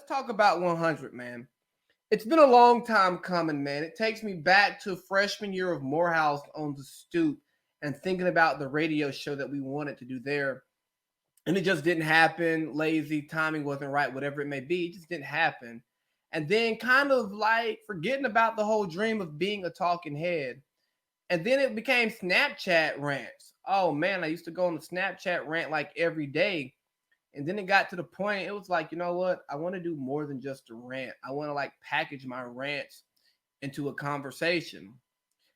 talk about 100, man. It's been a long time coming, man. It takes me back to freshman year of Morehouse on the stoop and thinking about the radio show that we wanted to do there. And it just didn't happen. Lazy, timing wasn't right, whatever it may be. It just didn't happen. And then kind of like forgetting about the whole dream of being a talking head. And then it became Snapchat rants. Oh man, I used to go on the Snapchat rant like every day. And then it got to the point, it was like, you know what? I want to do more than just a rant. I want to like package my rants into a conversation.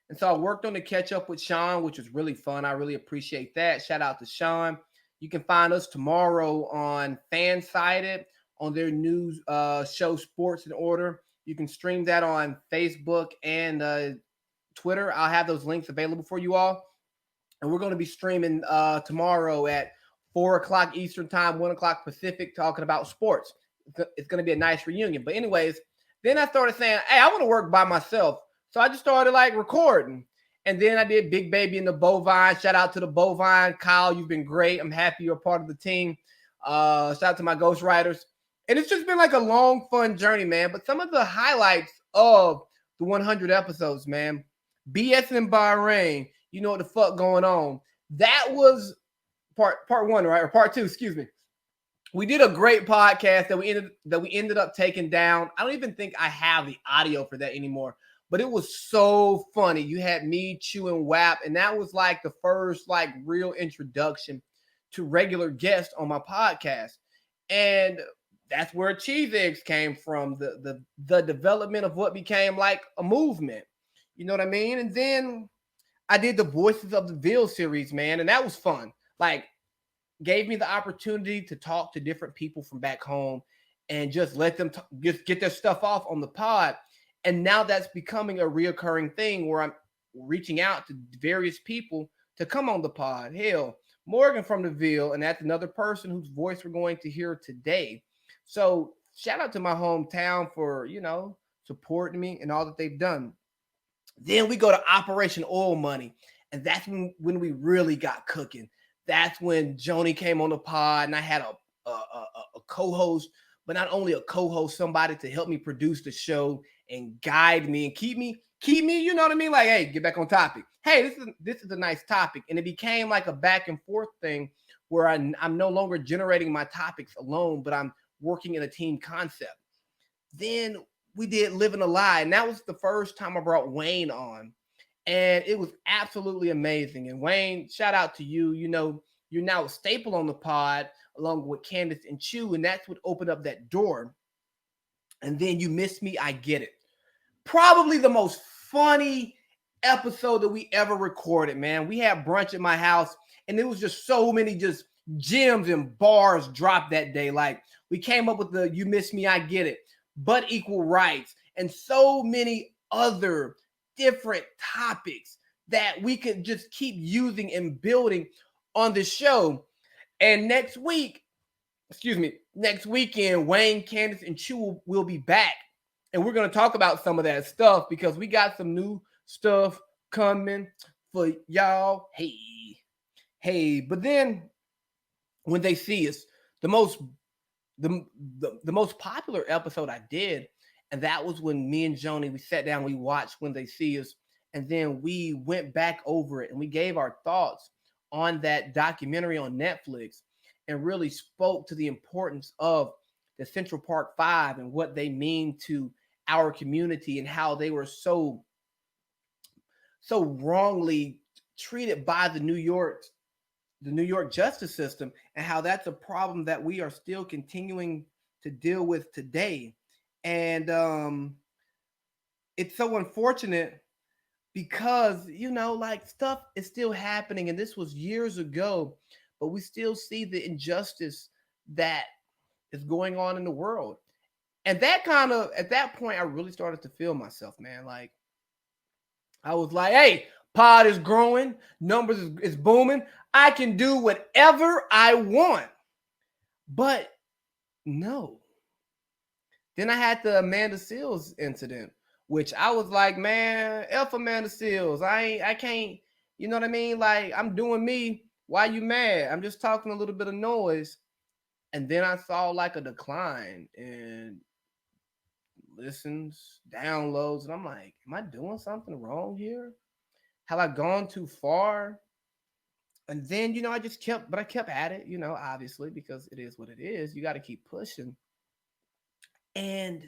And so I worked on the catch up with Sean, which was really fun. I really appreciate that. Shout out to Sean. You can find us tomorrow on Fansided on their new show, Sports in Order. You can stream that on Facebook and Twitter. I'll have those links available for you all. And we're going to be streaming tomorrow at 4 o'clock Eastern time, 1 o'clock Pacific, talking about sports. It's going to be a nice reunion. But anyways, then I started saying, hey, I want to work by myself. So I just started like recording. And then I did Big Baby and the Bovine. Shout out to the Bovine. Kyle, you've been great. I'm happy you're a part of the team. Shout out to my ghostwriters. And it's just been like a long, fun journey, man. But some of the highlights of the 100 episodes, man. BS in Bahrain. You know what the fuck going on. That was part one, right? Or part two, excuse me. We did a great podcast that we ended up taking down. I don't even think I have the audio for that anymore. But it was so funny. You had me, Chew, and WAP, and that was like the first like real introduction to regular guests on my podcast. And that's where Cheese Eggs came from, the development of what became like a movement. You know what I mean? And then I did the Voices of the Ville series, man, and that was fun. Like, gave me the opportunity to talk to different people from back home and just let them just get their stuff off on the pod. And now that's becoming a reoccurring thing where I'm reaching out to various people to come on the pod. Hell, Morgan from the Ville, and that's another person whose voice we're going to hear today. So shout out to my hometown for, supporting me and all that they've done. Then we go to Operation Oil Money, and that's when we really got cooking. That's when Joni came on the pod, and I had a co-host, but not only a co-host, somebody to help me produce the show and guide me and keep me, you know what I mean? Like, hey, get back on topic. Hey, this is a nice topic. And it became like a back and forth thing where I'm no longer generating my topics alone, but I'm working in a team concept. Then we did Living a Lie, and that was the first time I brought Wayne on. And it was absolutely amazing. And Wayne, shout out to you. You know, you're now a staple on the pod along with Candace and Chew, and that's what opened up that door. And then You Miss Me, I Get It. Probably the most funny episode that we ever recorded, man. We had brunch at my house, and there was just so many just gems and bars dropped that day. Like, we came up with the You Miss Me, I Get It, But Equal Rights, and so many other different topics that we could just keep using and building on the show. And next weekend, Wayne, Candace, and Chew will be back. And we're going to talk about some of that stuff because we got some new stuff coming for y'all. Hey. But then When They See Us, the most popular episode I did, and that was when me and Joni, we sat down, we watched When They See Us, and then we went back over it and we gave our thoughts on that documentary on Netflix and really spoke to the importance of the Central Park Five and what they mean to our community and how they were so wrongly treated by the New York justice system, and how that's a problem that we are still continuing to deal with today. And it's so unfortunate because, like, stuff is still happening, and this was years ago, but we still see the injustice that is going on in the world. And at that point, I really started to feel myself, man. Like, I was like, hey, pod is growing, numbers is booming. I can do whatever I want. But no. Then I had the Amanda Seales incident, which I was like, man, F Amanda Seales. I can't, you know what I mean? Like, I'm doing me. Why you mad? I'm just talking a little bit of noise. And then I saw like a decline in listens, downloads, and I'm like, am I doing something wrong here? Have I gone too far? And then, I just kept, but I kept at it, obviously, because it is what it is. You got to keep pushing. And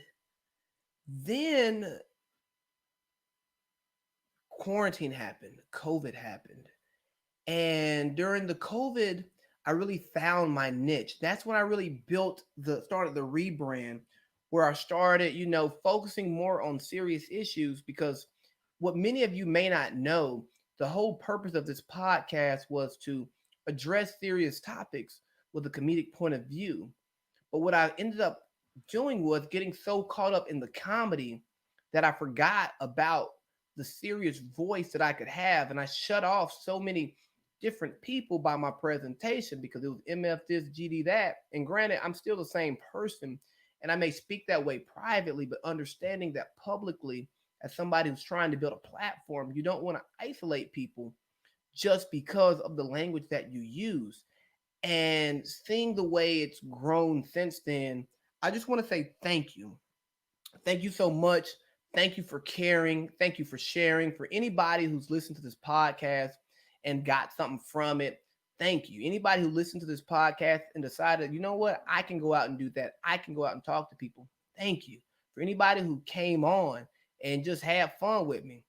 then quarantine happened, COVID happened. And during the COVID, I really found my niche. That's when I really started the rebrand, where I started, focusing more on serious issues. Because what many of you may not know, the whole purpose of this podcast was to address serious topics with a comedic point of view. But what I ended up doing was getting so caught up in the comedy that I forgot about the serious voice that I could have. And I shut off so many different people by my presentation because it was MF this, GD that. And granted, I'm still the same person and I may speak that way privately, but understanding that publicly, as somebody who's trying to build a platform, you don't want to isolate people just because of the language that you use. And seeing the way it's grown since then, I just want to say thank you. Thank you so much. Thank you for caring. Thank you for sharing. For anybody who's listened to this podcast and got something from it, thank you. Anybody who listened to this podcast and decided, you know what, I can go out and do that. I can go out and talk to people. Thank you. For anybody who came on and just had fun with me,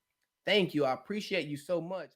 thank you. I appreciate you so much.